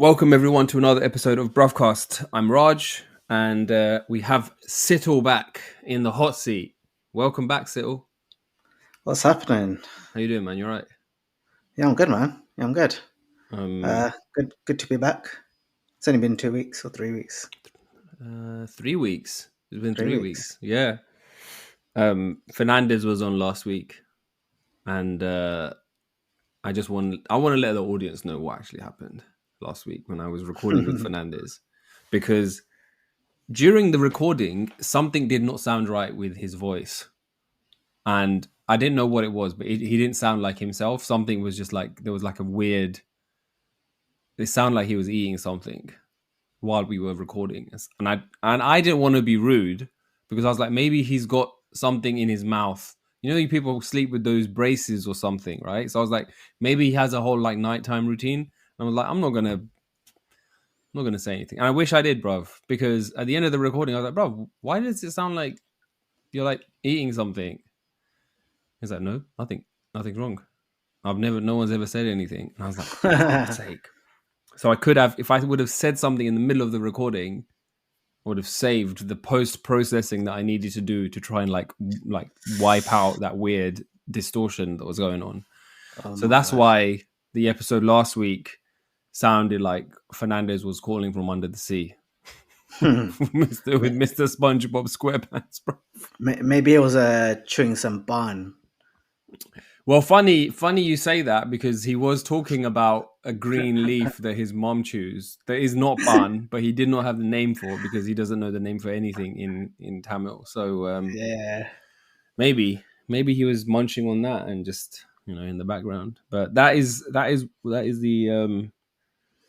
Welcome everyone to another episode of Bruvcast. I'm Raj, and we have Sittle back in the hot seat. Welcome back, Sittle. What's happening? How you doing, man? You all right? Yeah, I'm good, man. Yeah, I'm good. Um, Good to be back. It's only been 2 weeks or 3 weeks. 3 weeks. It's been 3 3 weeks. weeks. Yeah. Fernandez was on last week, and I want to let the audience know what actually happened last week when I was recording with Fernandez, because during the recording, something did not sound right with his voice. And I didn't know what it was, but he didn't sound like himself. Something was just like, there was like a weird, it sounded like he was eating something while we were recording. And I didn't want to be rude because I was like, maybe he's got something in his mouth. You know, you people sleep with those braces or something, right? So I was like, maybe he has a whole like nighttime routine. And I was like, I'm not gonna say anything. And I wish I did, bruv, because at the end of the recording, I was like, bruv, why does it sound like you're like eating something? He's like, no, nothing's wrong. No one's ever said anything. And I was like, for God's sake. So I could have, if I would have said something in the middle of the recording, I would have saved the post-processing that I needed to do to try and like wipe out that weird distortion that was going on. So that's why the episode last week sounded like Fernandez was calling from under the sea. with Mr. SpongeBob SquarePants, bro. Maybe it was chewing some bun. Well, funny you say that, because he was talking about a green leaf that his mom chews that is not bun, but he did not have the name for it because he doesn't know the name for anything in Tamil. So Yeah, maybe he was munching on that and just, you know, in the background. But that is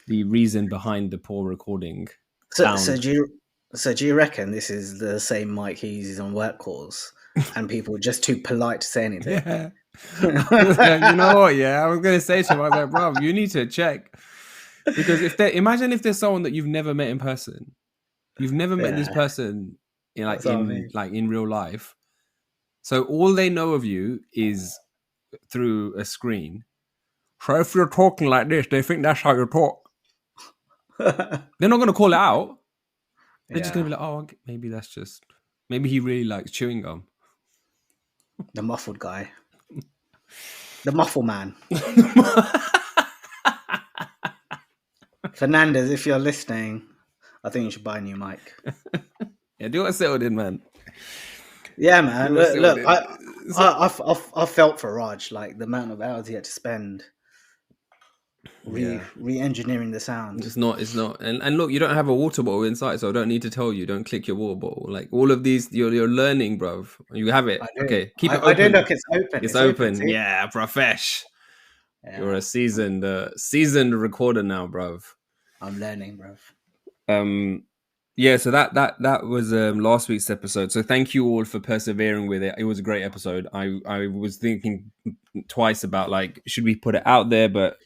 the reason behind the poor recording sound. So do you reckon this is the same mic he uses on work calls, and people are just too polite to say anything? Yeah. You know what? Yeah, I was going to say to him, I was like, bro, you need to check, because imagine if there's someone that you've never met in person, you've never met this person in real life, so all they know of you is through a screen. So if you're talking like this, they think that's how you talk. They're not going to call it out. They're just going to be like, oh, maybe he really likes chewing gum. The muffled guy. The muffle man. Fernandez, if you're listening, I think you should buy a new mic. Yeah, do what I settled in, man. Yeah, man. Look, I felt for Raj, like the amount of hours he had to spend re-engineering the sound. It's not. And look, you don't have a water bottle inside, so I don't need to tell you. Don't click your water bottle. Like all of these, you're learning, bruv. You have it. Okay, keep it open. I do look. It's open. It's open. Yeah, profesh. Yeah. You're a seasoned recorder now, bruv. I'm learning, bruv. Yeah. So that was last week's episode. So thank you all for persevering with it. It was a great episode. I was thinking twice about like, should we put it out there, but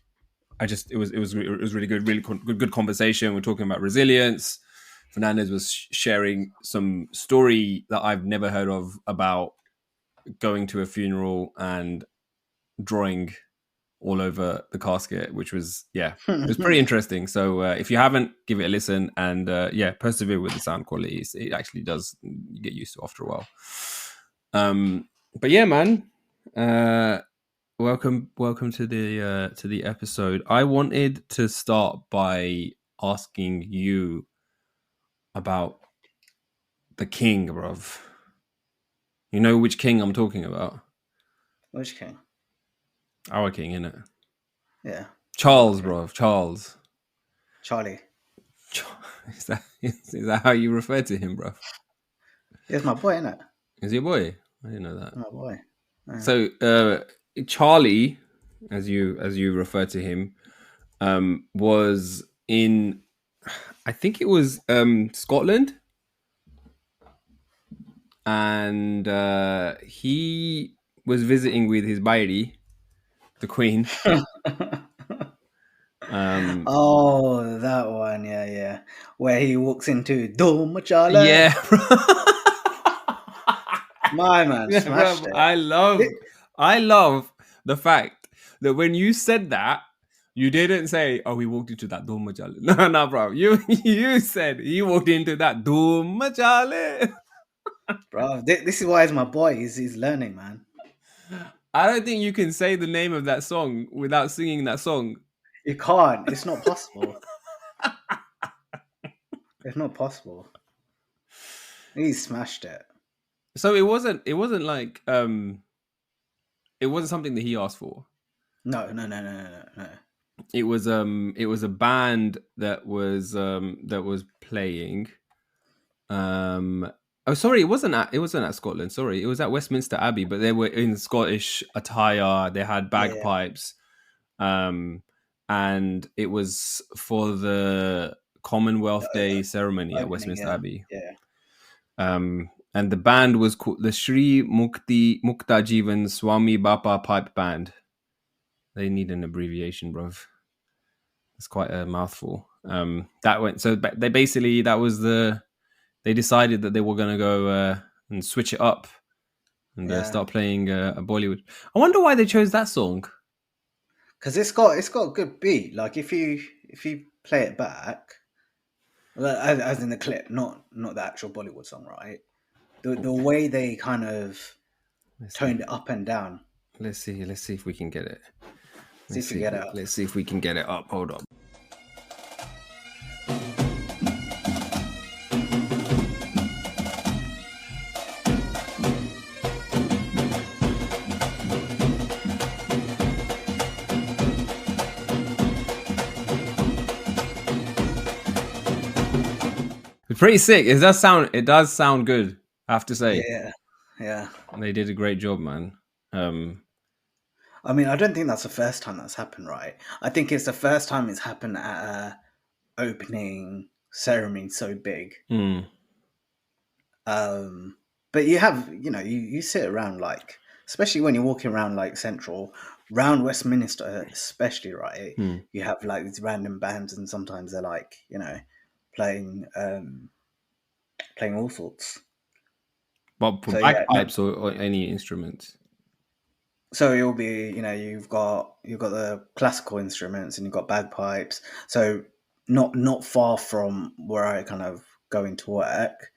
it was really good, good conversation. We're talking about resilience. Fernandez was sharing some story that I've never heard of about going to a funeral and drawing all over the casket, which was, it was pretty interesting. So if you haven't, give it a listen, and persevere with the sound quality. It actually does get used to after a while. But yeah, man. Welcome to the episode. I wanted to start by asking you about the king, bruv. You know which king I'm talking about? Which king? Our king, innit? Yeah. Charles, bruv. Charles. Charlie. Is that how you refer to him, bruv? He's my boy, innit? Is he a boy? I didn't know that. My boy. Yeah. So Charlie, as you refer to him, was in, I think it was Scotland, and he was visiting with his bairi, the Queen. Oh, that one, yeah. Where he walks into Dhoom, machele-ing. Yeah. My man, smashed it. I love the fact that when you said that, You didn't say, "Oh, he walked into that Dhoom machele." No, bro. You said he walked into that Dhoom machele. Bro, this is why he's my boy. He's learning, man. I don't think you can say the name of that song without singing that song. You can't. It's not possible. It's not possible. He smashed it. So it wasn't like it wasn't something that he asked for. No. It was a band that was playing. Oh, sorry, it wasn't at Scotland. Sorry, it was at Westminster Abbey, but they were in Scottish attire. They had bagpipes, and it was for the Commonwealth Day ceremony at Westminster Abbey. Yeah. And the band was called the Sri Mukta Jivan Swami Bapa Pipe Band. They need an abbreviation, bruv. It's quite a mouthful. That went so they basically they decided that they were going to go and switch it up and start playing a Bollywood. I wonder why they chose that song. Because it's got a good beat. Like if you play it back, as in the clip, not the actual Bollywood song, right? The way they kind of toned it up and down. Let's see if we can get it. Let's see if we can get it up. Hold on. It's pretty sick. It does sound good, I have to say. Yeah. They did a great job, man. I mean, I don't think that's the first time that's happened, right? I think it's the first time it's happened at a opening ceremony so big. But you have, you sit around like, especially when you're walking around like Central, round Westminster, especially, right? You have like these random bands, and sometimes they're like, playing all sorts. But for bagpipes or any instruments. So it'll be, you've got the classical instruments and you've got bagpipes. So not far from where I kind of go into work,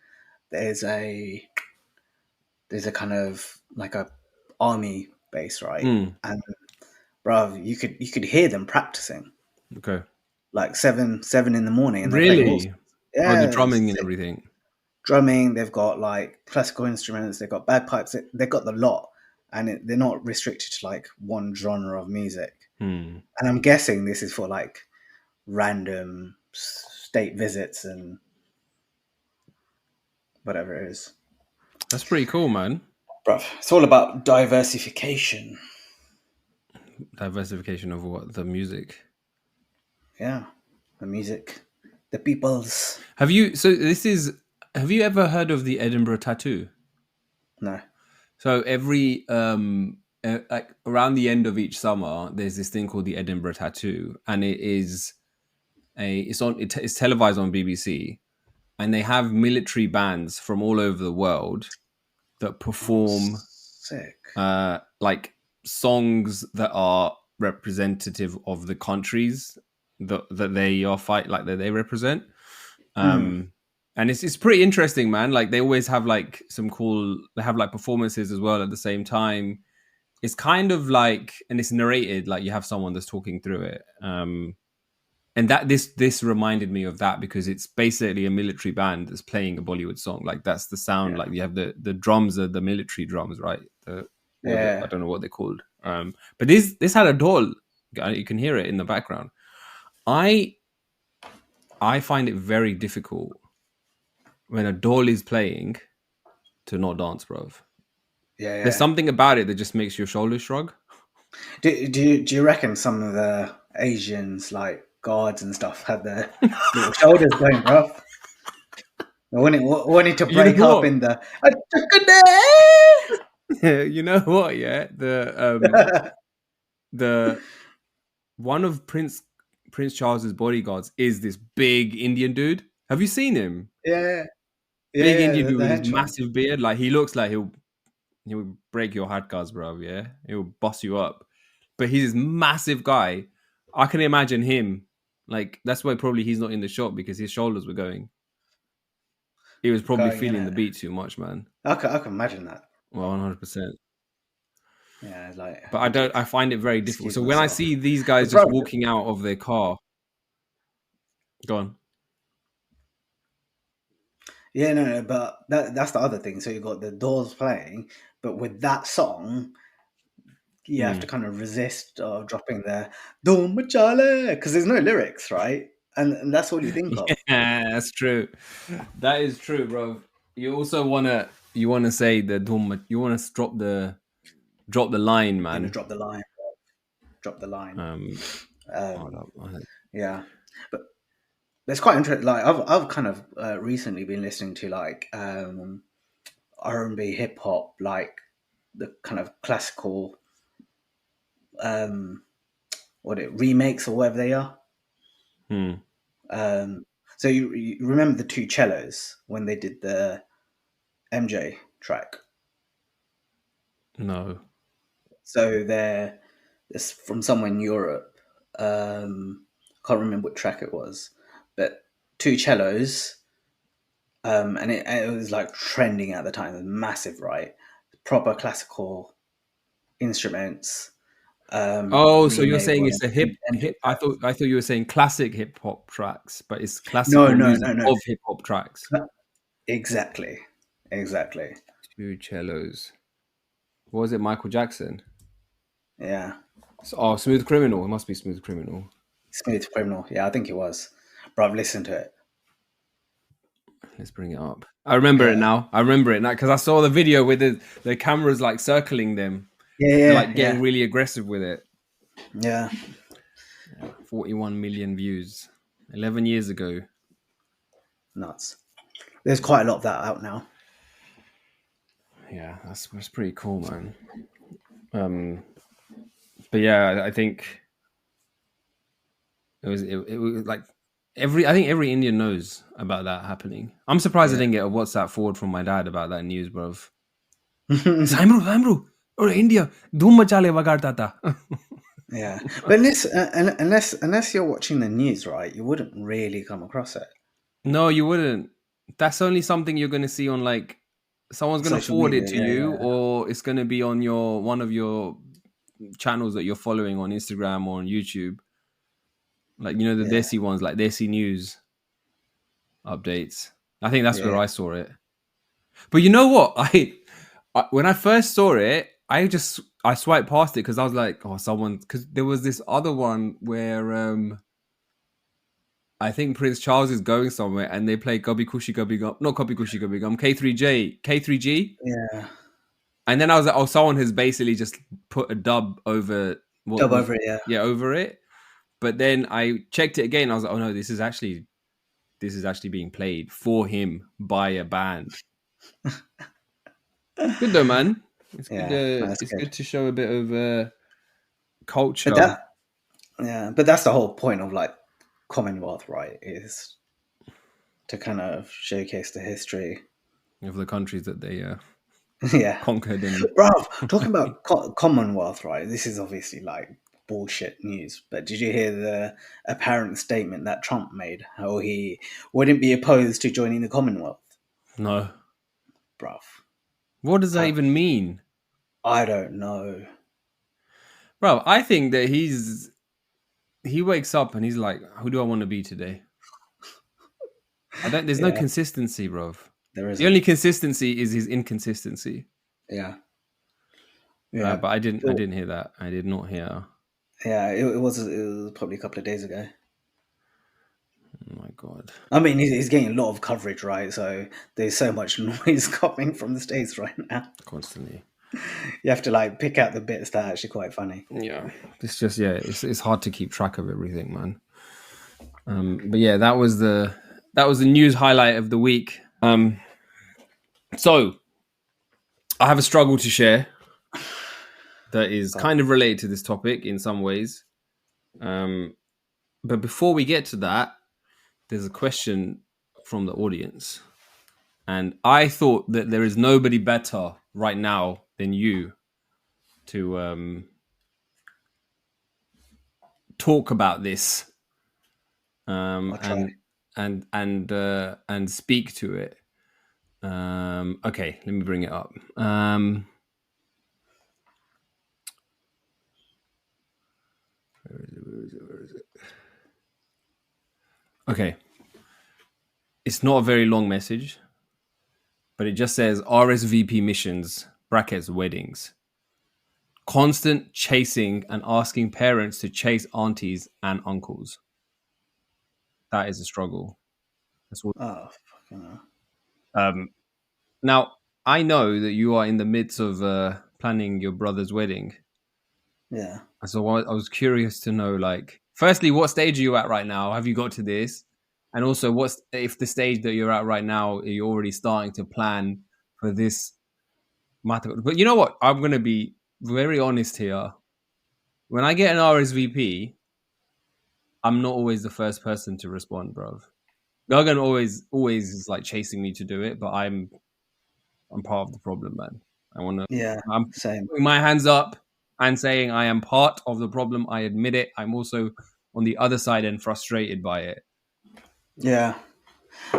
there's a kind of like a army base, right? And bruv, you could hear them practicing. Okay. Like 7 in the morning. And really? Yeah. The drumming and everything. Drumming, they've got like classical instruments, they've got bagpipes, they've got the lot. And they're not restricted to like one genre of music. And I'm guessing this is for like random state visits and whatever it is. That's pretty cool, man. Bruv, it's all about diversification. Diversification of what? The music? Yeah, the music. The people's. Have you ever heard of the Edinburgh tattoo? No. So every like around the end of each summer, there's this thing called the Edinburgh tattoo, and it's televised on BBC, and they have military bands from all over the world that perform like songs that are representative of the countries that they that they represent. And it's pretty interesting, man. Like they always have like they have like performances as well at the same time. It's kind of like, and it's narrated, like you have someone that's talking through it. And that this reminded me of that because it's basically a military band that's playing a Bollywood song. Like that's the sound. Like you have the drums are the military drums, right? I don't know what they're called. But this had a dhol. You can hear it in the background. I find it very difficult when a dhol is playing to not dance, bro. Yeah. There's something about it that just makes your shoulders shrug. Do you reckon some of the Asians, like guards and stuff, had their little shoulders going, bro? Wanting to break up in the. You know what? Yeah, the one of Prince Charles's bodyguards is this big Indian dude. Have you seen him? Yeah. Big Indian dude with his massive beard. Like he looks like he'll break your heart, guys, bro. Yeah, he'll boss you up. But he's this massive guy. I can imagine him. Like, that's why probably he's not in the shot, because his shoulders were going. He was probably Going in feeling the it. beat too much, man. I can imagine that. Well, 100%. Yeah, like. But I find it very difficult. Excuse So when I myself. see these guys But just bro, walking out of their car, go on. yeah, no, but that's the other thing. So you got the Doors playing, but with that song, you have to kind of resist dropping the "Dhoom machele" because there's no lyrics, right? And that's all you think of. Yeah, that's true. That is true, bro. You also wanna say the Dhoom, you wanna drop the line, You're gonna man. drop the line. Drop the line. Hold Um, up. yeah, but it's quite interesting. Like I've kind of recently been listening to like R&B, hip hop, like the kind of classical remakes or whatever they are. Hmm. So you remember the two cellos when they did the MJ track? No. So it's from somewhere in Europe. Can't remember what track it was, but two cellos, and it was like trending at the time. It was massive, right? Proper classical instruments. Oh, so you're Remade saying with it's a MJ hip. track. I thought you were saying classic hip hop tracks, but it's No, classical no, music no, no. of hip hop tracks. Exactly, exactly. Two cellos. What was it? Michael Jackson. Yeah, Oh, Smooth Criminal. It must be Smooth Criminal. Smooth Criminal. Yeah, I think it was. Bro, I've listened to it. Let's bring it up. I remember it Yeah, now. I remember it now because I saw the video with the cameras like circling them, yeah, and yeah, like getting yeah, really aggressive with it. yeah. 41 million views. 11 years ago. Nuts. There's quite a lot of that out now. Yeah, that's pretty cool, man. But yeah, I think it was like I think every Indian knows about that happening. I'm surprised I Yeah. didn't get a WhatsApp forward from my dad about that news, bro. Saimru, or India, dhoom machale vagarta tha. Yeah, but unless you're watching the news, right, you wouldn't really come across it. No, you wouldn't. That's only something you're gonna see on like someone's gonna Social forward it media, to yeah, you, yeah, or it's gonna be on your one of your channels that you're following on Instagram or on YouTube. Like the yeah, Desi ones, like Desi news updates. I think that's where yeah. I saw it. But you know what? I when I first saw it, I swiped past it because I was like, oh, someone. Because there was this other one where I think Prince Charles is going somewhere and they play Gubby Kushi Gubby Gum, not Gubby Kushi Gubby Gum, K3G. Yeah. And then I was like, oh, someone has basically just put a dub over what Dub was, over it, yeah. yeah, over it. But then I checked it again. And I was like, oh no, this is actually being played for him by a band. It's good though, man. It's good. Yeah, that's It's good. good to show a bit of But culture that's the whole point of like Commonwealth, right? Is to kind of showcase the history. of the countries that they Yeah, conquered. And bro. Talking about Commonwealth, right? This is obviously like bullshit news. But did you hear the apparent statement that Trump made? How he wouldn't be opposed to joining the Commonwealth, no, bruv. what does that How, even mean, I don't know. bro? I think that he wakes up and he's like, who do I want to be today? I don't. There's no Yeah, consistency, bro. there The only isn't. consistency is his inconsistency. Yeah, yeah. But I didn't. I So, didn't hear that. I did not hear. yeah, it was probably a couple of days ago. Oh my god. I mean, he's getting a lot of coverage, right? So there's so much noise coming from the States right now. Constantly. You have to like pick out the bits that are actually quite funny. Yeah. It's just It's hard to keep track of everything, man. But yeah, that was the news highlight of the week. So I have a struggle to share that is kind of related to this topic in some ways. But before we get to that, there's a question from the audience. And I thought that there is nobody better right now than you to talk about this, I'll try. and speak to it. Okay, let me bring it up. Where is it? Okay. It's not a very long message, but it just says RSVP missions, brackets, weddings. Constant chasing and asking parents to chase aunties and uncles. That is a struggle. That's what. Oh, fucking hell. Um, Now, I know that you are in the midst of planning your brother's wedding. Yeah. So I was curious to know, like, firstly, what stage are you at right now? Have you got to this? And also, what's if the stage that you're at right now, you're already starting to plan for this matter? But you know what? I'm going to be very honest here. When I get an RSVP, I'm not always the first person to respond, bro. Gargan always is like chasing me to do it, but I'm part of the problem, man. Yeah. I'm Same. putting my hands up and saying I am part of the problem. I admit it. I'm also on the other side and frustrated by it. Yeah.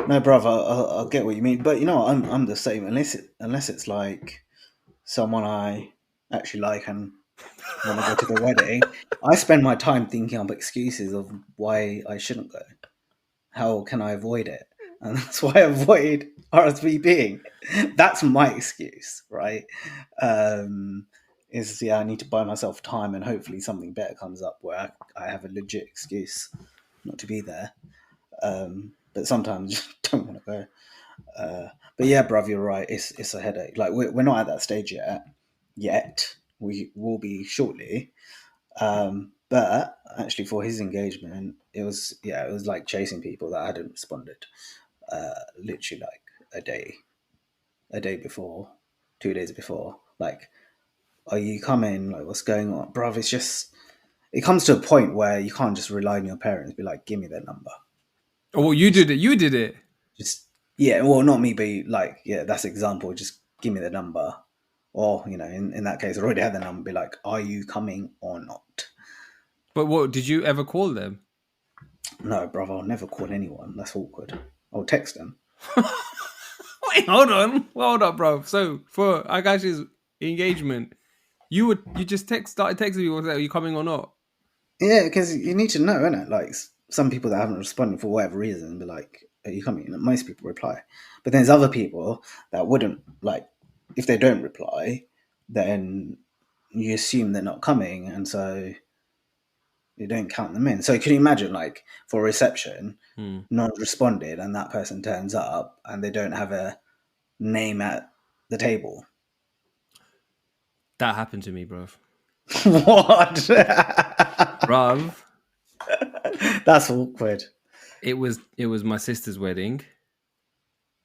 No, brother, I'll get what you mean, but you know what? I'm the same. Unless it's like someone I actually like and want to go to the wedding, I spend my time thinking up excuses of why I shouldn't go. How can I avoid it? And that's why I avoid RSVPing. That's my excuse, right? Is I need to buy myself time, and hopefully something better comes up where I have a legit excuse not to be there. But sometimes I just don't want to go. But yeah, bruv, you're right. It's a headache. Like we're not at that stage yet. Yet we will be shortly. But actually, for his engagement, it was like chasing people that hadn't responded. Literally like a day before, 2 days before. Like, are you coming? Like, what's going on, bruv? It's just it comes to a point where you can't just rely on your parents. Be like, give me their number. Oh, well, you did it. You did it. Just yeah, well, not me, but like yeah, that's example. Just give me the number, or in that case, I already had the number. Be like, are you coming or not? But what did you ever call them? No, brother, I'll never call anyone. That's awkward. I'll text them. Wait, hold on, bro. So for Akash's engagement, you just started texting me. Are you coming or not? Yeah, because you need to know, innit? Like some people that haven't responded for whatever reason, be like, "Are you coming?" And most people reply, but then there's other people that wouldn't like. If they don't reply, then you assume they're not coming, and so you don't count them in. So can you imagine, like, for a reception, no one responded, and that person turns up, and they don't have a name at the table? That happened to me, bro. What? Bruv. That's awkward. It was my sister's wedding,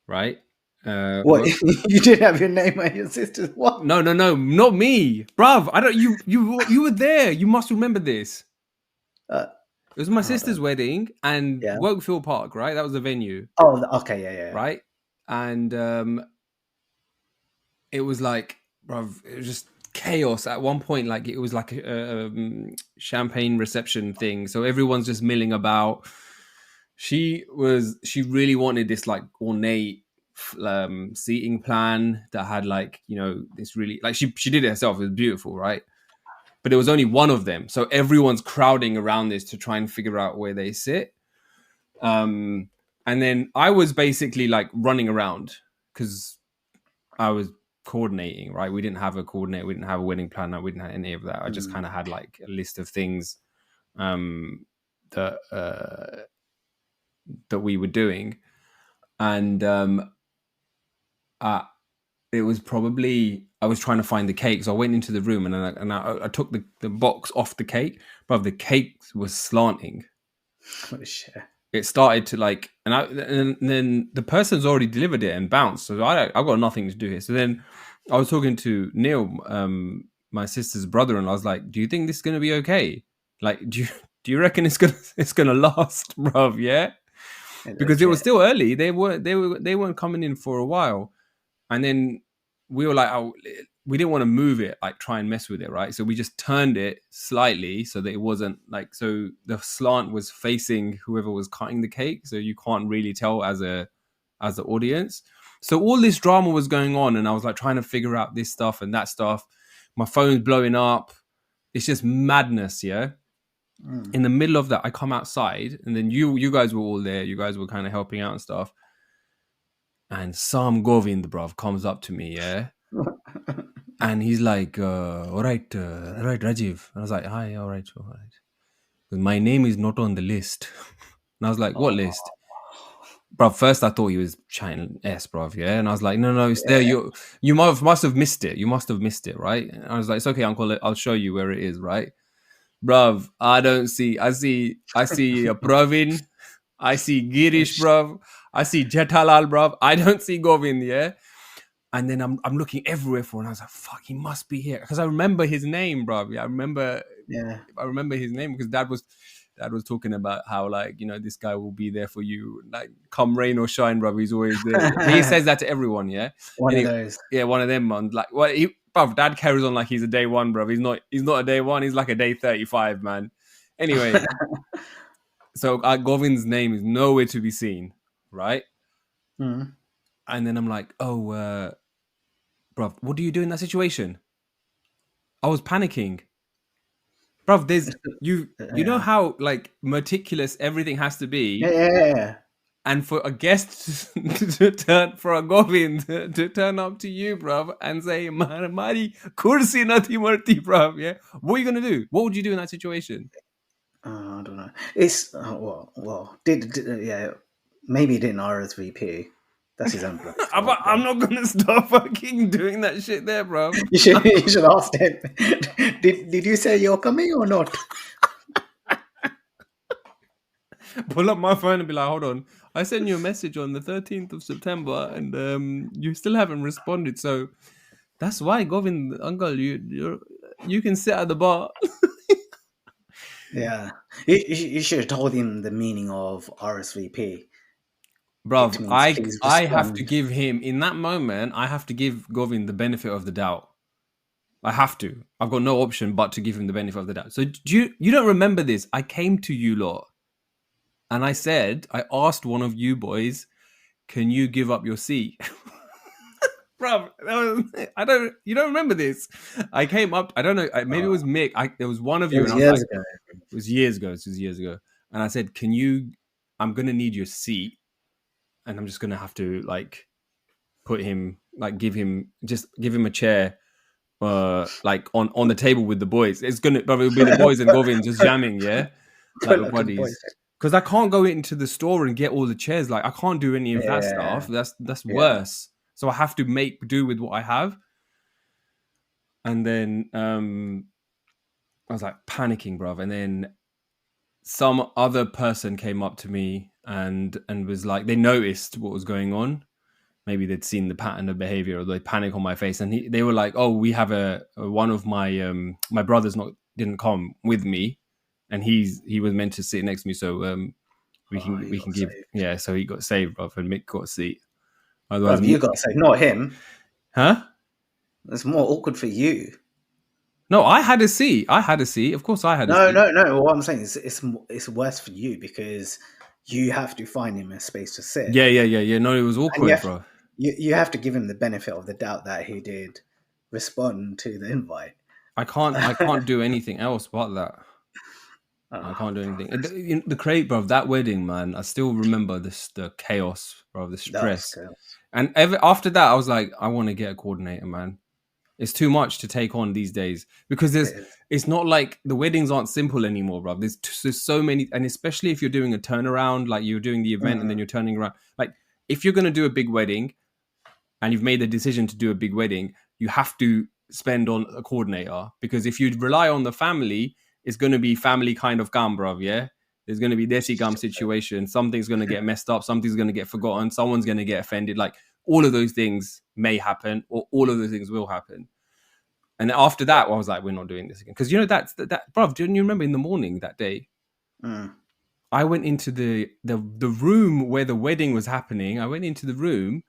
right? What? You didn't have your name at your sister's? What? No, not me, bruv. I don't. You were there. You must remember this. It was my sister's wedding and Yeah. Wokefield Park, right? That was the venue. Oh, okay, yeah. Right, and it was like, bruv, it was just chaos at one point. Like it was like a champagne reception thing, so everyone's just milling about. She really wanted this like ornate seating plan that had like this really like she did it herself. It was beautiful, right? But there was only one of them, so everyone's crowding around this to try and figure out where they sit. And then I was basically like running around because I was coordinating, right? We didn't have a coordinator, we didn't have a wedding planner, we didn't have any of that. I just kind of had like a list of things that we were doing, and it was probably I was trying to find the cake, so I went into the room and I took the box off the cake, but the cake was slanting. What a shit. It started to like, and then the person's already delivered it and bounced, so I've got nothing to do here. So then I was talking to Neil, my sister's brother, and I was like, "Do you think this is going to be okay? Like, do you reckon it's gonna last, bruv? Yeah." Because it was still early. They weren't coming in for a while, and then we were like, "Oh, we didn't want to move it, like try and mess with it, right? So we just turned it slightly so that it wasn't like, so the slant was facing whoever was cutting the cake, so you can't really tell as the audience. So all this drama was going on, and I was like trying to figure out this stuff and that stuff. My phone's blowing up. It's just madness, yeah. In the middle of that, I come outside, and then you guys were all there. You guys were kind of helping out and stuff. And Sam Govind, bruv, comes up to me, yeah. And he's like, all right, Rajiv. And I was like, hi, all right. My name is not on the list. And I was like, what list? Bruv, first I thought he was chatting S, bruv, yeah? And I was like, no, it's there. You must have missed it. You must have missed it, right? And I was like, it's okay, uncle, I'll show you where it is, right? Bruv, I see Pravin. I see Girish, bruv. I see Jethalal, bruv. I don't see Govind, yeah? And then I'm looking everywhere for it, and I was like, fuck, he must be here. Because I remember his name, bruv. Yeah, I remember his name because dad was talking about how, like, you know, this guy will be there for you, like, come rain or shine, bruv. He's always there. He says that to everyone, yeah? One of those. Yeah, one of them, man. Like, bruv, dad carries on like he's a day one, bruv. He's not a day one. He's like a day 35, man. Anyway, so Govind's name is nowhere to be seen, right? Mm. And then I'm like, oh, bruv, what do you do in that situation? I was panicking. Bruv, there's you know how, like, meticulous everything has to be. Yeah. And for a guest for a Govind to turn up to you, bruv, and say, Mari kursi nathi marti, bruv, yeah? What are you going to do? What would you do in that situation? I don't know. It's, maybe he didn't RSVP. That's his own blood. I'm not going to stop fucking doing that shit there, bruv. You should ask him. Did you say you're coming or not? Pull up my phone and be like, hold on, I sent you a message on the 13th of September and you still haven't responded, so that's why, Govind, uncle, you can sit at the bar. Yeah, you should have told him the meaning of RSVP. Bruv, I have to give him, in that moment, I have to give Govind the benefit of the doubt. I have to. I've got no option but to give him the benefit of the doubt. So you don't remember this? I came to you lot and I asked one of you boys, can you give up your seat? Bruv, you don't remember this? I came up, I don't know, maybe it was Mick. There was one of you. It was years ago. And I said, I'm going to need your seat. And I'm just going to have to, like, put him, like, give him a chair, like, on the table with the boys. It'll be the boys and Govind just jamming, yeah? Like, buddies. Because I can't go into the store and get all the chairs. Like, I can't do any of that stuff. That's worse. So I have to make do with what I have. And then I was like panicking, bruv. And then some other person came up to me and was like, they noticed what was going on. Maybe they'd seen the pattern of behavior, or they panic on my face. And they were like, oh, we have one of my my brothers didn't come with me. And he was meant to sit next to me, so we can give saved. Yeah. So he got saved, bro, and Mick got a seat. Otherwise, you got saved, not him. Huh? It's more awkward for you. No, I had a seat. Of course, I had. No. What I'm saying is, it's worse for you because you have to find him a space to sit. Yeah. No, it was awkward, bro. You have to give him the benefit of the doubt that he did respond to the invite. I can't do anything else but that. I can't do anything. The crate, bro, that wedding, man, I still remember the chaos, bro, the stress. And after that, I was like, I want to get a coordinator, man. It's too much to take on these days because it's not like the weddings aren't simple anymore, bro. There's so many, and especially if you're doing a turnaround, like you're doing the event and then you're turning around. Like, if you're going to do a big wedding and you've made the decision to do a big wedding, you have to spend on a coordinator, because if you rely on the family, it's going to be family kind of gum, bruv, yeah? There's going to be Desi gum situation. Something's going to get messed up. Something's going to get forgotten. Someone's going to get offended. Like, all of those things may happen, or all of those things will happen. And after that, I was like, we're not doing this again. Because, you know, that bruv, do you remember in the morning that day? I went into the room where the wedding was happening. I went into the room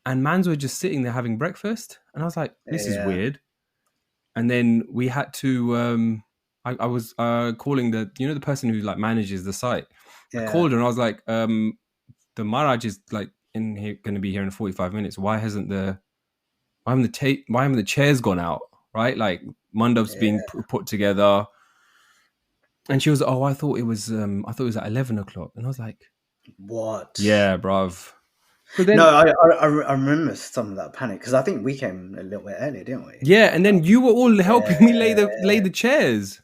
and mans were just sitting there having breakfast, and I was like, this is Yeah. weird. And then we had to. I was calling the person who like manages the site. I Yeah. called her and I was like, the Maharaj is like in here, going to be here in 45 minutes. Why haven't the chairs gone out? Right, like mandap's being put together. And she was, oh, I thought it was at 11 o'clock, and I was like, What? yeah, bruv. But then, No, I remember some of that panic because I think we came a little bit early, didn't we? yeah, and then you were all helping me lay the chairs.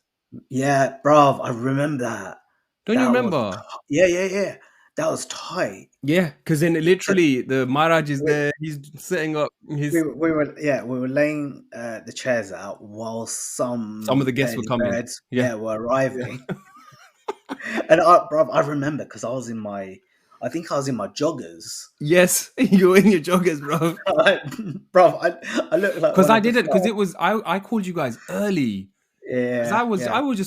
Yeah, bruv, I remember that. Don't you remember? Yeah. That was tight. Yeah, because then literally the Maharaj is there. He's setting up his. We were laying the chairs out while some Some of the guests were early coming. birds, Yeah. were arriving. And bruv, I remember because I think I was in my joggers. Yes, you were in your joggers, bro. Bruv, I looked like Because I didn't. Because it was I called you guys early. Because yeah, I was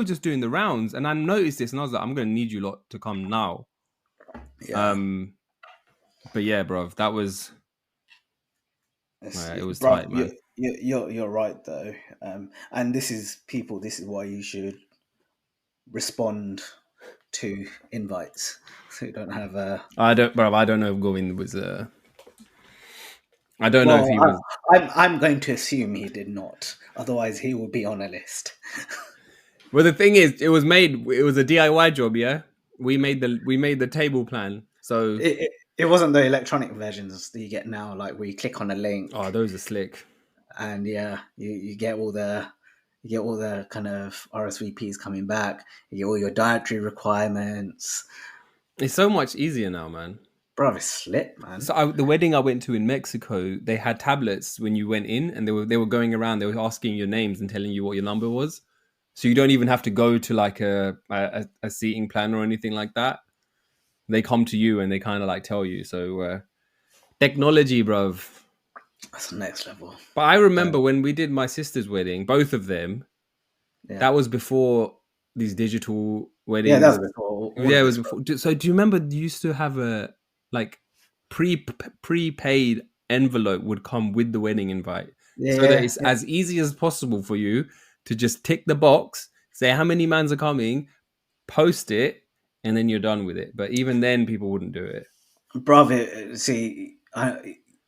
just doing the rounds, and I noticed this, and I was like, I'm gonna need you lot to come now. yeah. But yeah, bro, that was. It was Bruv, tight, man. you're right though, and this is why you should respond to invites, so you don't have a. I don't know if Govind was. I don't know if he was. I'm going to assume he did not. Otherwise, he will be on a list. Well, the thing is, it was a DIY job. Yeah, we made the table plan. So it wasn't the electronic versions that you get now, like where you click on a link. Oh, those are slick. And yeah, you get all the kind of RSVPs coming back. You get all your dietary requirements. It's so much easier now, man. Bro, it's slick, man. So the wedding I went to in Mexico, they had tablets when you went in, and they were going around. They were asking your names and telling you what your number was. So you don't even have to go to like a seating plan or anything like that. They come to you and they kind of like tell you. So technology, bruv. That's the next level. But I remember when we did my sister's wedding, both of them. Yeah. That was before these digital weddings. Yeah, that was before. Yeah, it was before. So do you remember you used to have a like prepaid envelope would come with the wedding invite, so that it's as easy as possible for you to just tick the box, say how many mans are coming, post it, and then you're done with it. But even then, people wouldn't do it. Bravo, see,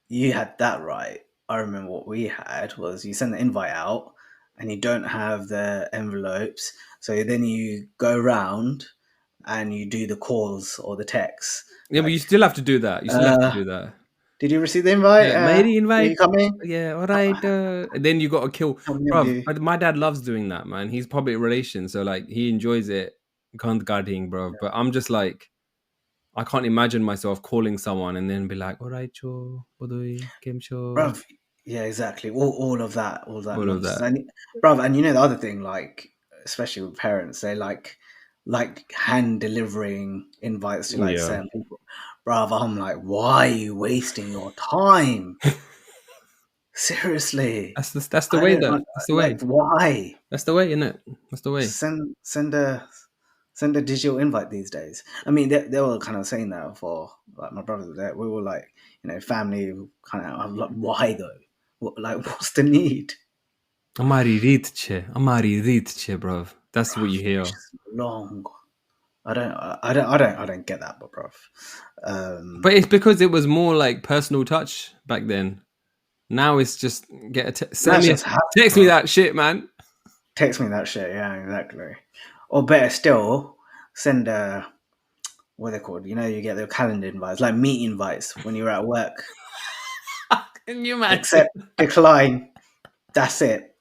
you had that right. I remember what we had was you send the invite out and you don't have the envelopes. So then you go around and you do the calls or the texts. Yeah, but you still have to do that. You still have to do that. Did you receive the invite? Yeah, made the invite. Are you coming? Yeah, all right. And then you got to kill. Bro, my dad loves doing that, man. He's public relations, so like he enjoys it. Guarding, bro. But I'm just like, I can't imagine myself calling someone and then be like, all right, cho, bodoy, kem cho. Bro, yeah, exactly. All of that. And, bro, and you know the other thing, like, especially with parents, they like hand delivering invites to like certain people. Bro, I'm like, why are you wasting your time? Seriously. That's the way though. That's the way. Like, why? That's the way, isn't it? That's the way. Send a digital invite these days. I mean, they were kind of saying that for like my brothers. We were like, family kind of. I'm like, why though? What's the need? Amari ritche, bro. That's what you hear. Long. I don't get that, but bro. But it's because it was more like personal touch back then. Now it's just text me that shit, man. Text me that shit, yeah, exactly. Or better still, send what are they called? You get the calendar invites, like meet invites when you're at work. Can you imagine? Accept, decline. That's it.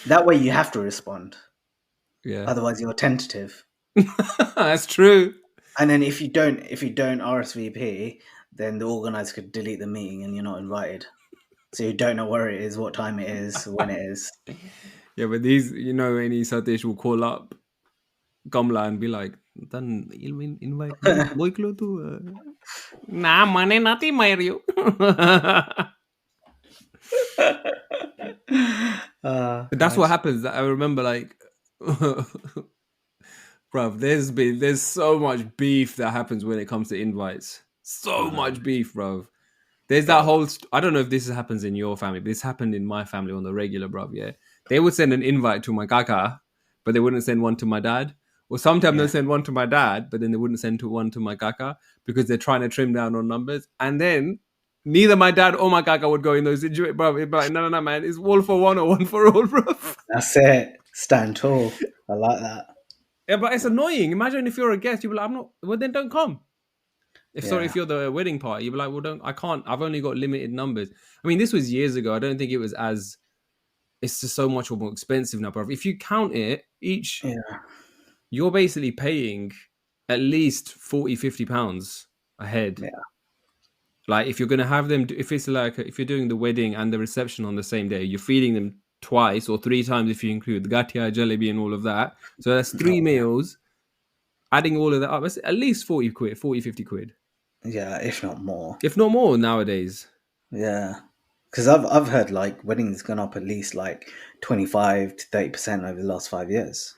That way you have to respond. Yeah. Otherwise you're tentative. That's true. And then if you don't RSVP, then the organizer could delete the meeting and you're not invited. So you don't know where it is, what time it is, when it is. Yeah, but these, any Satish will call up Kamla and be like, "Then you'll invite me to Nah, mane nati Mario." That's what happens. I remember, like, bruv, there's so much beef that happens when it comes to invites. So much beef, bruv. There's that whole. I don't know if this happens in your family, but this happened in my family on the regular, bruv. Yeah, they would send an invite to my kaka, but they wouldn't send one to my dad. Or sometimes they'll send one to my dad, but then they wouldn't send one to my kaka because they're trying to trim down on numbers. And then neither my dad or my kaka would go in those situations, bro. It'd be like, no, man, it's all for one or one for all, bro. That's it. Stand tall. I like that. Yeah, but it's annoying. Imagine if you're a guest, you'd be like, I'm not. Well, then don't come. If you're the wedding party, you'd be like, well, I can't. I've only got limited numbers. I mean, this was years ago. I don't think it was as. It's just so much more expensive now, bro. If you count it, you're basically paying at least 40, 50 pounds a head. Yeah. Like if you're gonna have them, if you're doing the wedding and the reception on the same day, you're feeding them twice or three times if you include the gatia, jalebi, and all of that. So that's three meals. Adding all of that up, it's at least 40 quid, 40, 50 quid. Yeah, if not more. If not more nowadays. Yeah. Because I've heard like weddings gone up at least like 25 to 30% over the last 5 years.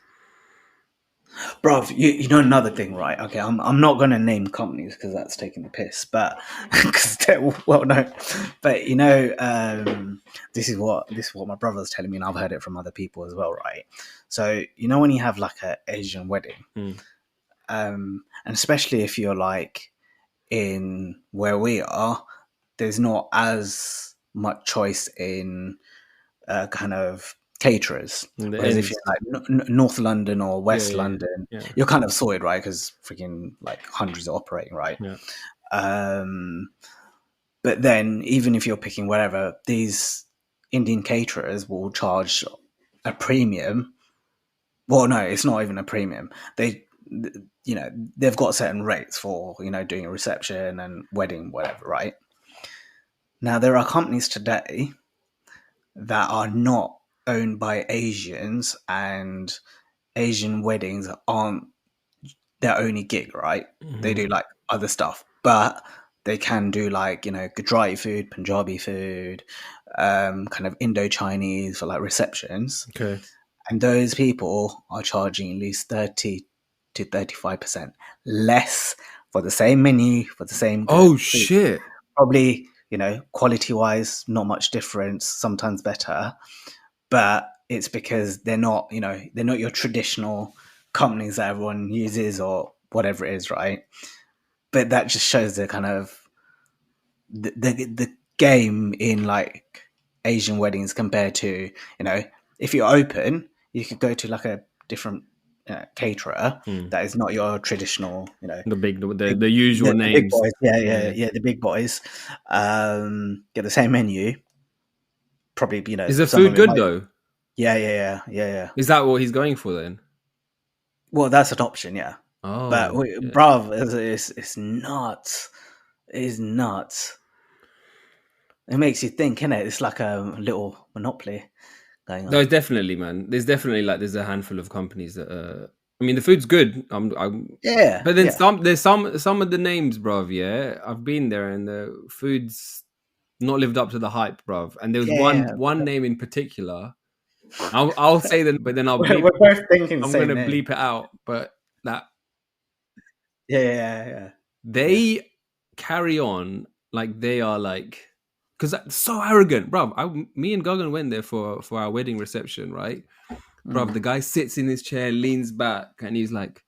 Bro, you know another thing, right? Okay, I'm not going to name companies because that's taking the piss, but because they're well known. But you know, this is what my brother's telling me, and I've heard it from other people as well, right? So you know when you have like an Asian wedding, and especially if you're like in where we are, there's not as much choice in kind of caterers. Whereas if you're like North London or West London, you're kind of sorted, right? Because freaking like hundreds are operating, right? Yeah. But then even if you're picking wherever, these Indian caterers will charge a premium. Well, no, it's not even a premium. They've got certain rates for, doing a reception and wedding, whatever, right? Now, there are companies today that are not owned by Asians, and Asian weddings aren't their only gig, right? Mm-hmm. They do like other stuff, but they can do like, Gujarati food, Punjabi food, kind of Indo-Chinese for like receptions. Okay. And those people are charging at least 30 to 35% less for the same menu, for the same food. Shit. Probably, quality-wise, not much difference, sometimes better. But it's because they're not your traditional companies that everyone uses or whatever it is, right? But that just shows the kind of the game in like Asian weddings compared to, if you're open, you could go to like a different caterer that is not your traditional, the usual names. Big boys. Yeah, the big boys. Get the same menu. Probably, Is the food good though? Yeah. Is that what he's going for then? Well, that's an option, yeah. Oh, but bruv, it's nuts. It is nuts. It makes you think, innit? It's like a little monopoly going on. No, definitely, man. There's definitely there's a handful of companies that. I mean, the food's good. Yeah. But then there's some of the names, bruv. Yeah, I've been there, and the food's not lived up to the hype, bruv. And there was one name in particular. I'll say that, but then I'll. We're both thinking. I'm going to bleep it out, but that. Yeah. They carry on like they are like, because that's so arrogant, bruv. Me and Gagan went there for our wedding reception, right? Bruv, the guy sits in his chair, leans back, and he's like,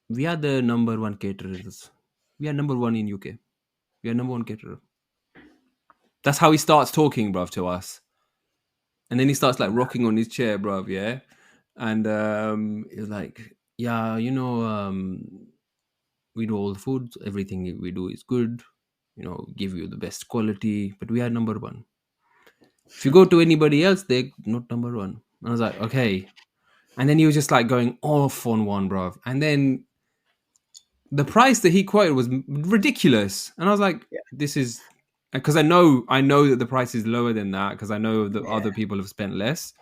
"We are the number one caterers. We are number one in UK. We are number one caterer." That's how he starts talking, bruv, to us. And then he starts like rocking on his chair, bruv, yeah? And he's like, yeah, we do all the food. Everything we do is good. Give you the best quality. But we are number one. If you go to anybody else, they're not number one. And I was like, okay. And then he was just like going off on one, bruv. And then the price that he quoted was ridiculous. And I was like, this is... Because I know that the price is lower than that, because I know that other people have spent less.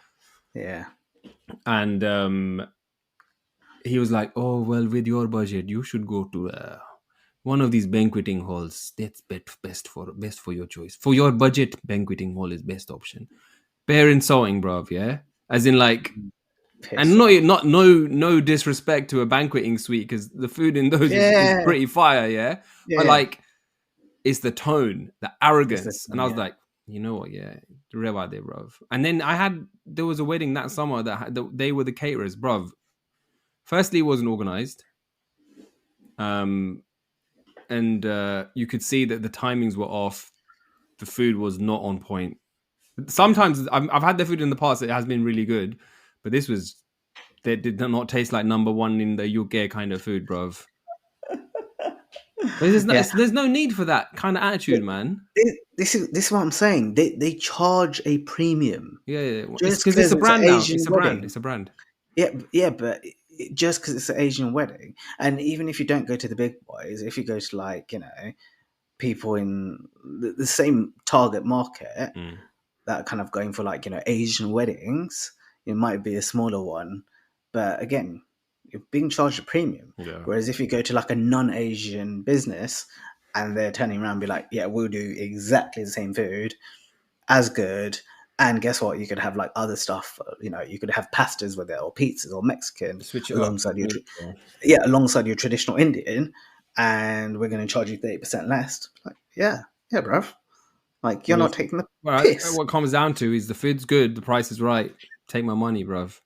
Yeah. And he was like, oh, well, with your budget, you should go to one of these banqueting halls. That's best for your choice. For your budget, banqueting hall is best option. Bare insulting, bruv, yeah? As in like... And no disrespect to a banqueting suite, because the food in those is pretty fire, yeah? But like... It's the tone, the arrogance. And I was like, you know what? Yeah, reba there, bruv. And then there was a wedding that summer they were the caterers, bruv. Firstly, it wasn't organized. And you could see that the timings were off. The food was not on point. Sometimes I've had the food in the past; it has been really good, but they did not taste like number one in the UK kind of food, bruv. But there's no need for that kind of attitude, man. This is what I'm saying. They charge a premium. Yeah. Just because it's a brand now. Asian It's a wedding. brand. It's a brand. Yeah, but just because it's an Asian wedding, and even if you don't go to the big boys, if you go to like people in the same target market that are kind of going for like Asian weddings, it might be a smaller one, but again, you're being charged a premium. Yeah. Whereas if you go to like a non-Asian business and they're turning around and be like, yeah, we'll do exactly the same food, as good, and guess what? You could have like other stuff. You could have pastas with it, or pizzas, or Mexican, Switch it alongside up. alongside your traditional Indian, and we're going to charge you 30% less. Like, yeah, bruv. Like, you're not taking the piss. What it comes down to is the food's good, the price is right. Take my money, bruv.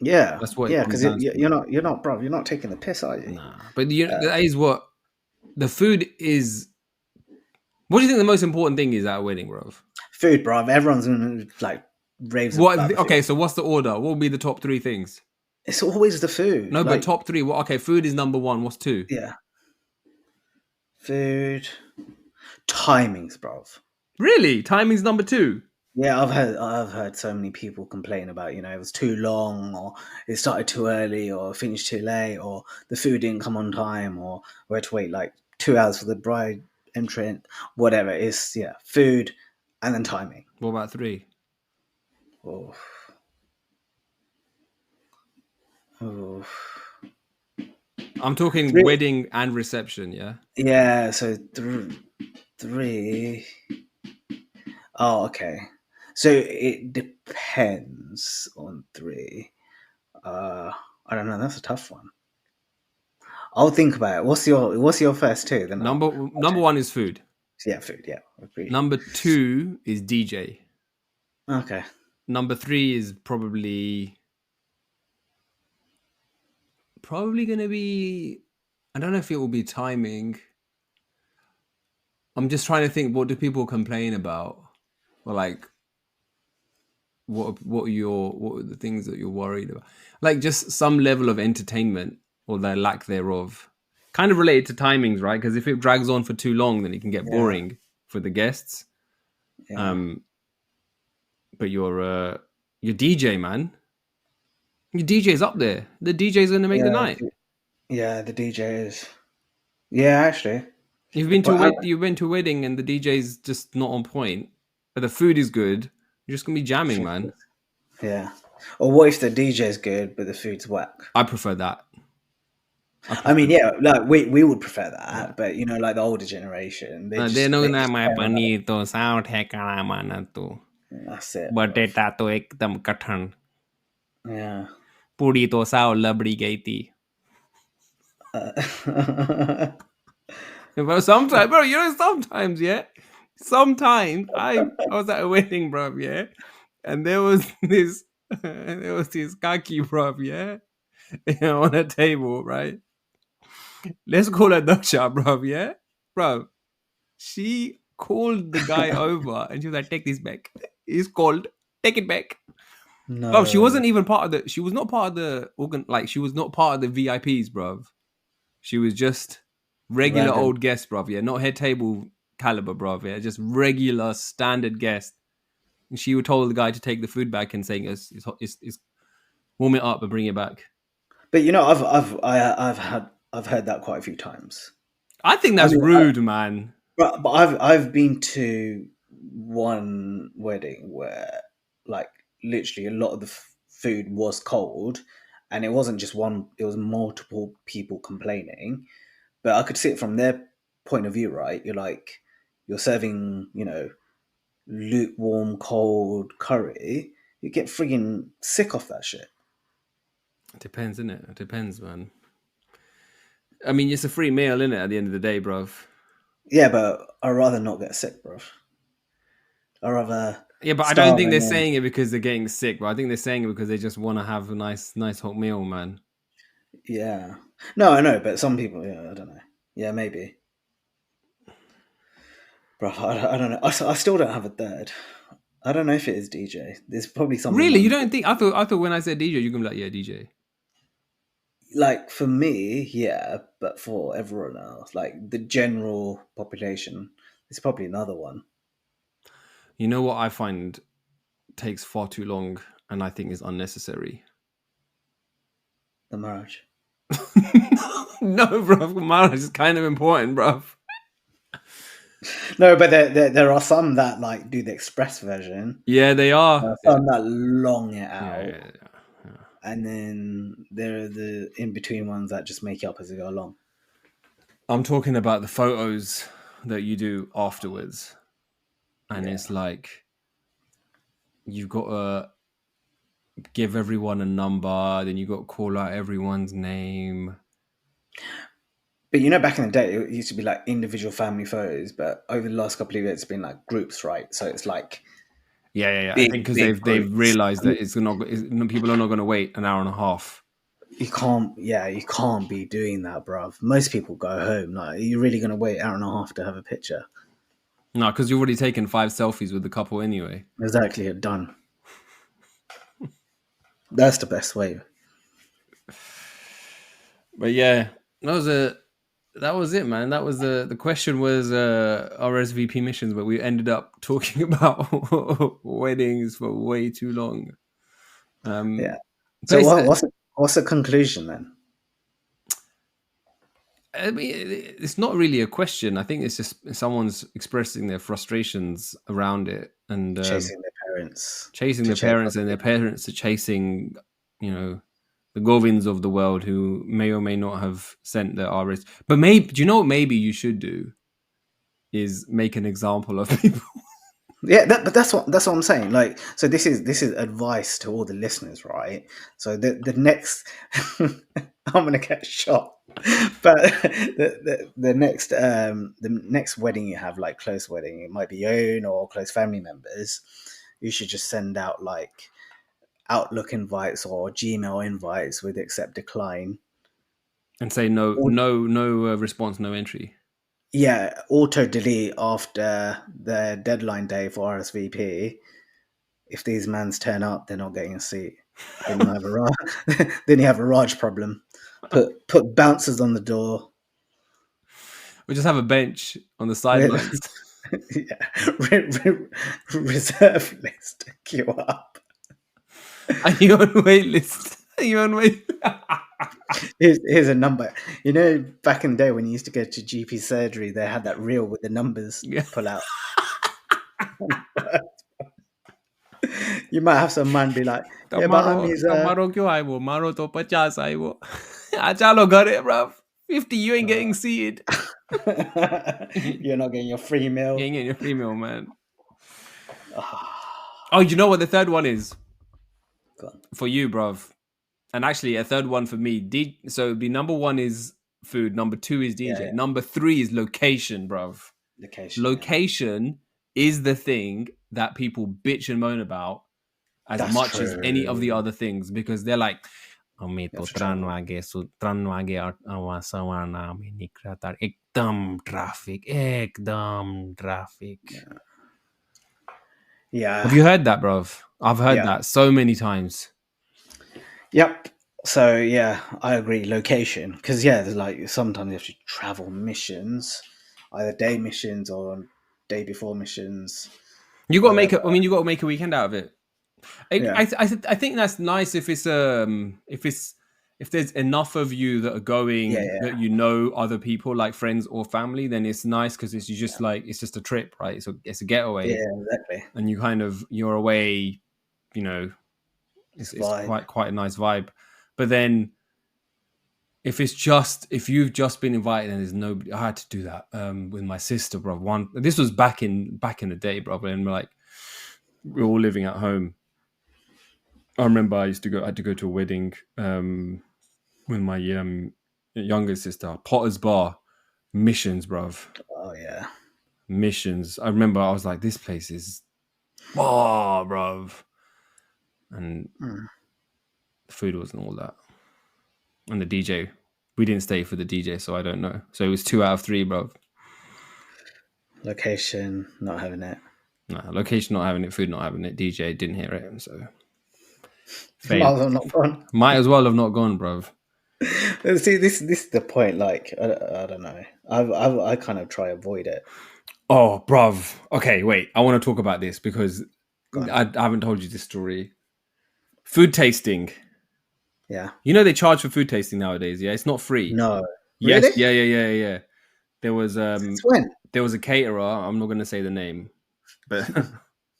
Yeah, that's what. Yeah, because you're not, bruv. You're not taking the piss, are you? Nah, but that is what the food is. What do you think the most important thing is at a wedding, bruv? Food, bruv. Everyone's like raves about the okay, so what's the order? What would be the top three things? It's always the food. No, but top three. Well, okay, food is number one. What's two? Yeah. Food. Timings, bruv. Really? Timing's number two? Yeah, I've heard so many people complain about, it was too long, or it started too early, or finished too late, or the food didn't come on time, or we had to wait like 2 hours for the bride entrant, whatever. It's food and then timing. What about three? Oh. I'm talking wedding and reception, yeah? Yeah, so three. Oh, okay. So it depends on three. I don't know. That's a tough one. I'll think about it. What's your first two? Then number one is food. Yeah, food. Yeah, agree. Number two is DJ. Okay. Number three is probably going to be. I don't know if it will be timing. I'm just trying to think. What do people complain about? Or like, what are the things that you're worried about? Like just some level of entertainment or the lack thereof. Kind of related to timings, right? Because if it drags on for too long, then it can get boring for the guests. Yeah. But your DJ, man, your DJ's up there. The DJ's going to make the night. Yeah, the DJ is. Yeah, actually. You've been to a wedding and the DJ's just not on point, but the food is good. You're just going to be jamming, man. Yeah. Or what if the DJ's good, but the food's whack? I prefer that. I mean, yeah, like we would prefer that, but like the older generation, they know that my paneer to sound hai mana to. That's it. Batata to ekdam kathan. Yeah. Puri to sao labdi gayi thi. But sometimes, bro, sometimes I was at a wedding, bro, yeah, and there was this kaki, bro, yeah, on a table, right? Let's call her Dasha, bro, yeah, bro. She called the guy over, and she was like, "Take this back. It's called. Take it back." No, bro, she wasn't even part of the. She was not part of the organ. Like she was not part of the VIPs, bro. She was just regular old guest, bruv, yeah, not head table caliber, bruv, yeah, just regular standard guest. And she would told the guy to take the food back and saying, "It's warm it up and bring it back." But I've heard that quite a few times. I think that's rude, man. But I've been to one wedding where, like, literally a lot of the food was cold, and it wasn't just one; it was multiple people complaining. But I could see it from their point of view, right? You're serving, lukewarm, cold curry. You get frigging sick off that shit. It depends, innit? It depends, man. I mean, it's a free meal, innit? At the end of the day, bruv. Yeah, but I'd rather not get sick, bro. I'd rather Yeah, but I don't starve think and they're then saying it because they're getting sick, but I think they're saying it because they just want to have a nice hot meal, man. yeah. No, I know, but some people, yeah, I don't know. Yeah, maybe, bro. I don't know. I still don't have a third. I don't know if it is DJ. There's probably something Really, that you I'm don't think? I thought when I said DJ, you're gonna be like, yeah, DJ. like for me, yeah, but for everyone else, like the general population, it's probably another one. You know what I find takes far too long, and I think is unnecessary. The marriage. No, bro, marriage is kind of important, bro. No, but there are some that like do the express version. Yeah, they There are. are some that long it Yeah, out, yeah, yeah, yeah. and then there are the in between ones that just make it up as they go along. I'm talking about the photos that you do afterwards, and Yeah, it's like you've got to give everyone a number, then you got to call out everyone's name. but you know, back in the day, it used to be like individual family photos, but over the last couple of years, it's been like groups, right? So it's like Yeah, yeah, yeah. I big, think because big they've groups. realized that people are not going to wait an hour and a half. You can't be doing that, bruv. Most people go home. Like, you're really gonna wait an hour and a half to have a picture? No, because you've already taken 5 selfies with the couple anyway. Exactly, you're done. That's the best way. But yeah, that was it, man. That was the question was RSVP missions, but we ended up talking about weddings for way too long. Yeah. But So what's the conclusion then? I mean, it's not really a question. I think it's just someone's expressing their frustrations around it and Chasing their parents chasing to their chase parents, other and their people. parents are chasing, you know, the Govinds of the world who may or may not have sent their RS. But maybe, do you know what? Maybe you should do is make an example of people. Yeah, but that's what I'm saying. Like, so this is advice to all the listeners, right? So the next, I'm gonna get shot, but the next wedding you have, like close wedding, it might be your own or close family members. You should just send out like Outlook invites or Gmail invites with accept decline. And say no, Or, no response, no entry. yeah, auto delete after the deadline day for RSVP. If these mans turn up, they're not getting a seat. Then you have a then you have a Raj problem. Put bouncers on the door. We just have a bench on the Yeah, sidelines. reserve list to queue up. Are you on wait list? Are you on wait? Here's a number. You know, back in the day when you used to go to GP surgery, they had that reel with the numbers Yeah. pull out. You might have some man be like, "Yeah, but I'm his." તમારો કયો આવ્યો મારો તો 50 આવ્યો આ ચાલો ઘરે bro 50 you ain't getting seated. You're not getting your free meal. You ain't getting your free meal, man. Oh, you know what the third one is Go on. for you, bruv? And actually, a third one for me. So it'd be number one is food, number two is Yeah, DJ, yeah. number three is location, bruv. Location. Yeah. Location is the thing that people bitch and moan about as That's much as any of the true. other things because they're like, અમે You તો have to 3 travel. વાગે 3 વાગે સવારના અમે નીકળ્યા એકદમ traffic એકદમ traffic. Yeah. Have you heard that, bruv? I've heard Yeah. that so many times. Yep. So yeah, I agree. Location, because yeah, there's like sometimes you have to travel missions, either day missions or day before missions, You got to make whatever. it. I mean, you got to make a weekend out of it. Yeah. I think that's nice if there's enough of you that are Yeah. going Yeah. that you know other people like friends or family, then it's nice because it's just like it's just a trip, right? It's a getaway, Yeah. Exactly. and you're away. You know, It's a it's vibe. quite a nice vibe. But then if you've just been invited and there's nobody, I had to do that with my sister, bro. This was back in the day, bro, and we're all living at home. I remember I had to go to a wedding with my younger sister, Potter's Bar. Missions, bruv. Oh yeah. Missions. I remember I was like, this place is, oh, bruv. And the food wasn't all that. And the DJ, we didn't stay for the DJ, so I don't know. So it was 2 out of 3, bruv. Location, not having it. No, location not having it, food not having it, DJ didn't hear it, so Might as well not gone. Might as well have not gone, bruv. See, this is the point. Like, I don't know. I kind of try avoid it. Oh, bruv. Okay, wait. I want to talk about this because I haven't told you this story. Food tasting. Yeah. You know they charge for food tasting nowadays, yeah? It's not free. No. Yes, Really? yeah. There was Since when? there was a caterer, I'm not going to say the name, but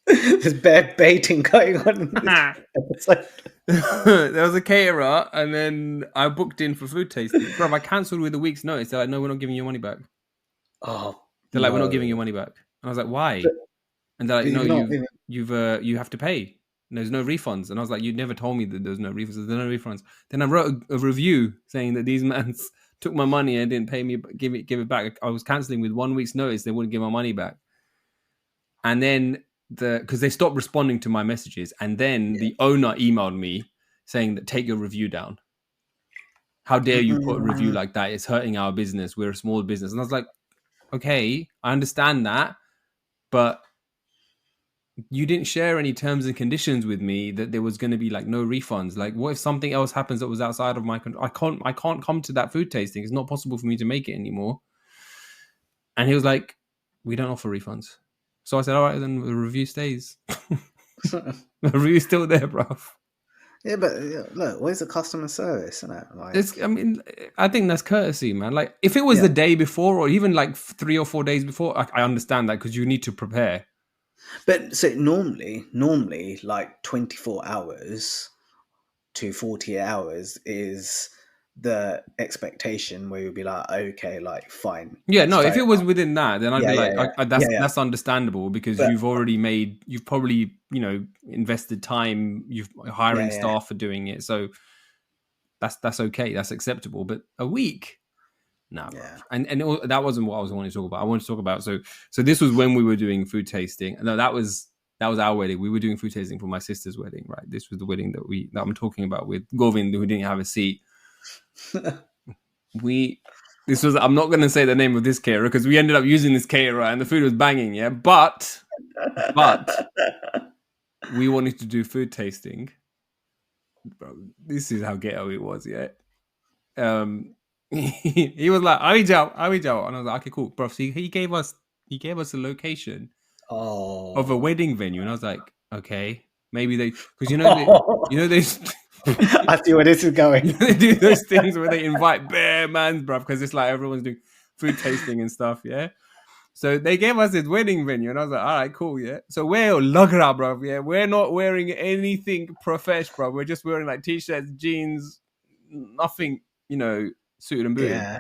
there's bad baiting going on in this episode. there was a caterer, and then I booked in for food tasting. Bro, I cancelled with a week's notice. They're like, no, we're not giving you money back. Oh, they're like, we're not giving you money back. And I was like, why? And they're like, no, you have to pay. There's no refunds. And I was like, you never told me that there's no refunds. There's no refunds. Then I wrote a review saying that these mans took my money and didn't pay me, give it back. I was cancelling with 1 week's notice. They wouldn't give my money back. And then because they stopped responding to my messages, and then the owner emailed me saying that take your review down. How dare you put a review like that? It's hurting our business. We're a small business. And I was like, okay, I understand that, but you didn't share any terms and conditions with me that there was going to be like no refunds. Like, what if something else happens that was outside of my control? I can't come to that food tasting. It's not possible for me to make it anymore. And he was like, we don't offer refunds. So I said, all right, then the review stays. The review's still there, bruv. Yeah, but look, where's the customer service? Isn't it? Like, I think that's courtesy, man. Like, if it was the day before or even like 3 or 4 days before, I understand that because you need to prepare. But so normally, like 24 hours to 48 hours is the expectation where you'll be like, okay, like fine. Yeah, no, if it was within that, then I'd be like, that's understandable because you've probably, invested time, you've hiring staff for doing it. So that's okay. That's acceptable. But a week? No. Yeah. And that wasn't what I was wanting to talk about. I wanted to talk about, so this was when we were doing food tasting. No, that was our wedding. We were doing food tasting for my sister's wedding, right? This was the wedding that I'm talking about with Govind, who didn't have a seat. I'm not going to say the name of this caterer because we ended up using this caterer and the food was banging, yeah. But we wanted to do food tasting. Bro, this is how ghetto it was, yeah. He was like, "Awijao," and I was like, "Okay, cool, bro." So he gave us a location of a wedding venue, and I was like, "Okay, maybe because they." I see where this is going. They do those things where they invite bare mans, bruv, because it's like everyone's doing food tasting and stuff, yeah? So they gave us this wedding venue, and I was like, all right, cool, yeah? So we're lagra, bruv, yeah? We're not wearing anything profesh, bruv. We're just wearing like t-shirts, jeans, nothing, suited and booted. Yeah.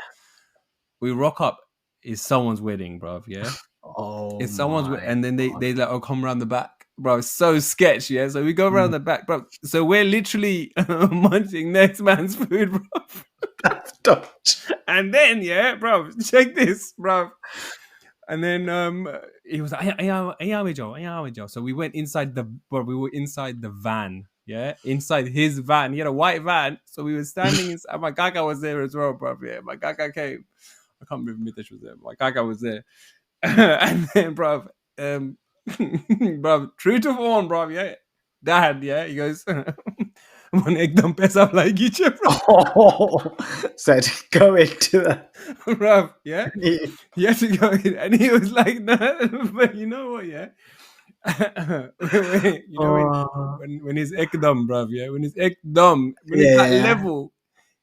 We rock up. It's someone's wedding, bruv, yeah? Oh, it's someone's wedding. And then they like, oh, come around the back. Bro, it's so sketch, yeah? So we go around the back, bro. So we're literally munching next man's food, bro. And then, yeah, bro, check this, bro. And then he was like, so we went inside we were inside the van, yeah? Inside his van. He had a white van. So we were standing inside. My gaga was there as well, bro. Yeah, my gaga came. I can't remember if Mitesh was there. My gaga was there. And then, bro, bro, true to form, bro, yeah. Dad, yeah, he goes, "Mon ekdam paisa lagi che, bro." Oh, so to go into that, bro, yeah. He had to go in, and he was like, "No," but you know what, yeah. When he's ekdam, bro, yeah. When he's ekdam, when it's that level,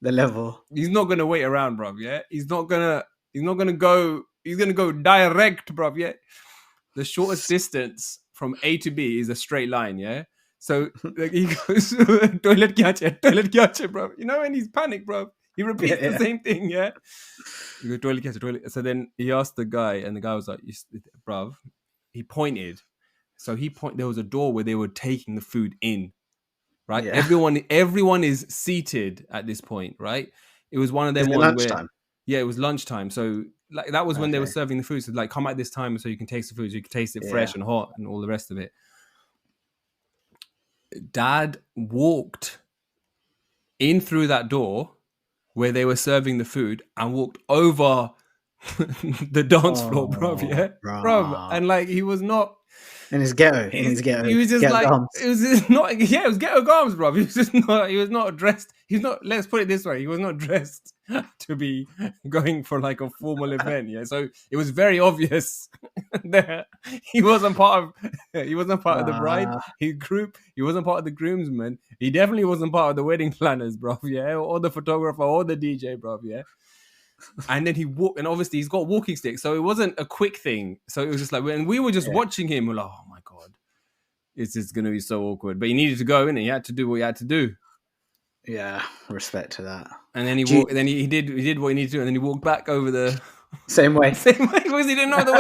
the level, he's not gonna wait around, bro. Yeah, he's gonna go. He's gonna go direct, bro. Yeah. The shortest distance from A to B is a straight line, yeah? So like he goes, toilet kya che, bro. You know when he's panicked, bro, he repeats the same thing, yeah? He goes, toilet kya che. So then he asked the guy, and the guy was like, bro, he pointed. So there was a door where they were taking the food in, right? Yeah. Everyone is seated at this point, right? It was one of them ones where... Yeah, it was lunchtime. So like that was when they were Okay. serving the food. So like, come at this time so you can taste the food. So you can taste it Yeah. fresh and hot and all the rest of it. Dad walked in through that door where they were serving the food and walked over the dance floor, bruv. Yeah, bruv. And like, he was not. In his ghetto. He was just ghetto like, gums. it was just not. Yeah, it was ghetto garms, bro. He was just not. He was not dressed. He's not. Let's put it this way: he was not dressed to be going for like a formal event. Yeah, so it was very obvious that he wasn't part of. He wasn't part of the bride. His group. He wasn't part of the groomsmen. He definitely wasn't part of the wedding planners, bro. Yeah, or the photographer, or the DJ, bro. Yeah. And then he walked, and obviously he's got walking sticks, so it wasn't a quick thing. So it was just like, when we were just watching him, we're like, oh my god, it's just gonna be so awkward. But he needed to go in, and he had to do what he had to do. Yeah, respect to that. And then he walked. Then he did what he needed to do, and then he walked back over the same way because he didn't know the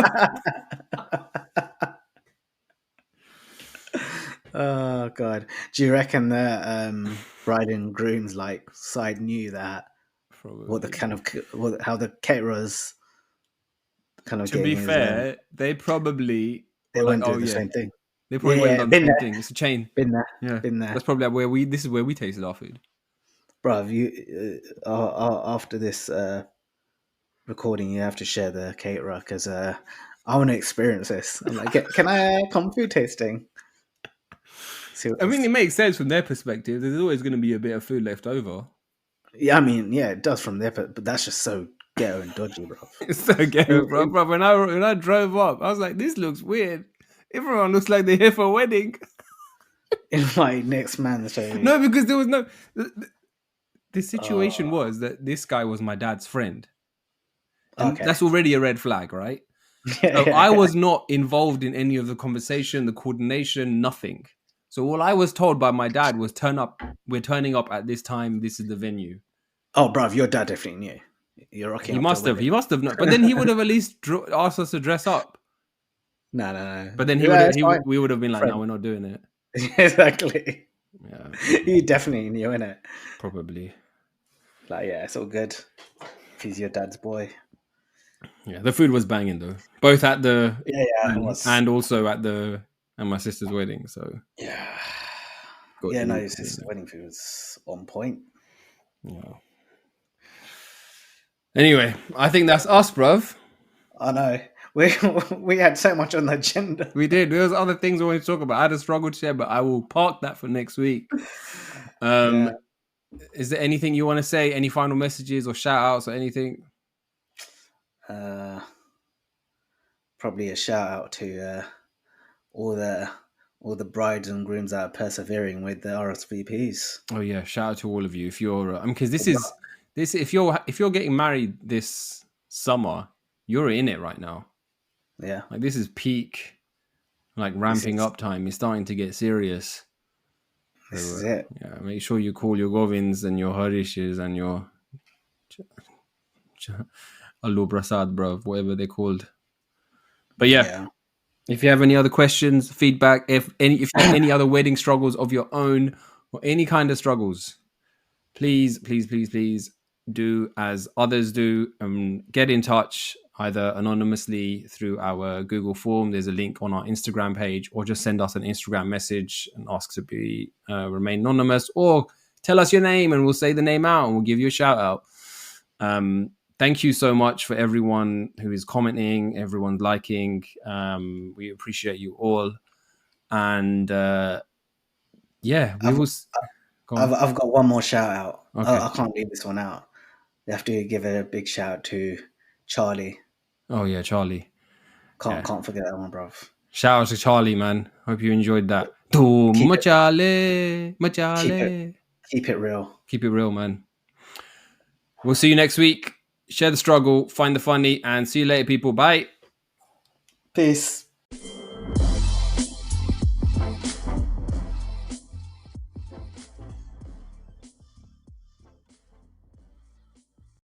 way. Oh god, do you reckon the bride and groom's like side knew that? Probably. How the caterers kind of. To be fair, they probably went through the same thing. They probably went on the same thing. It's a chain. Been there. Yeah, been there. That's probably where this is where we tasted our food. Bruv, you after this recording, you have to share the caterer because I want to experience this. I'm like, can I come food tasting? I mean, it makes sense from their perspective. There's always going to be a bit of food left over. Yeah, I mean, yeah, it does from there, but that's just so ghetto and dodgy, bro. It's so ghetto, bro. When I drove up, I was like, this looks weird. Everyone looks like they're here for a wedding. In my next man's show. No, because there was no. The situation was that this guy was my dad's friend. And that's already a red flag, right? I was not involved in any of the conversation, the coordination, nothing. So all I was told by my dad was turn up. We're turning up at this time. This is the venue. Oh, bruv, your dad definitely knew. You're rocking. He must have known. But then he would have at least asked us to dress up. No. But then we would have been like, no, we're not doing it. Exactly. Yeah. He definitely knew, innit? Probably. Like, yeah, it's all good. If he's your dad's boy. Yeah, the food was banging though. Both at the and also at my sister's wedding. So yeah, your sister's wedding food was on point. Yeah. Anyway, I think that's us, bruv. I know. We had so much on the agenda. We did. There was other things we wanted to talk about. I had a struggle to share, but I will park that for next week. Is there anything you want to say? Any final messages or shout outs or anything? Probably a shout out to all the brides and grooms that are persevering with the RSVPs. Oh yeah, shout out to all of you. If you're, because if you're getting married this summer, you're in it right now. Yeah, like this is peak, like ramping up time. It's starting to get serious. This is it. Yeah, make sure you call your Govinds and your Harishes and your Allu Prasad, bro, whatever they're called. But yeah. If you have any other questions, feedback, if you have any other wedding struggles of your own or any kind of struggles, please do as others do and get in touch either anonymously through our Google form. There's a link on our Instagram page, or just send us an Instagram message and ask to be remain anonymous, or tell us your name and we'll say the name out and we'll give you a shout out. Thank you so much for everyone who is commenting, everyone liking. We appreciate you all. And I've got one more shout out. Okay. I can't leave this one out. You have to give a big shout out to Charlie. Oh yeah, Charlie. Can't forget that one, bruv. Shout out to Charlie, man. Hope you enjoyed that. Machele. Keep it real. Keep it real, man. We'll see you next week. Share the struggle, find the funny, and see you later, people. Bye. Peace.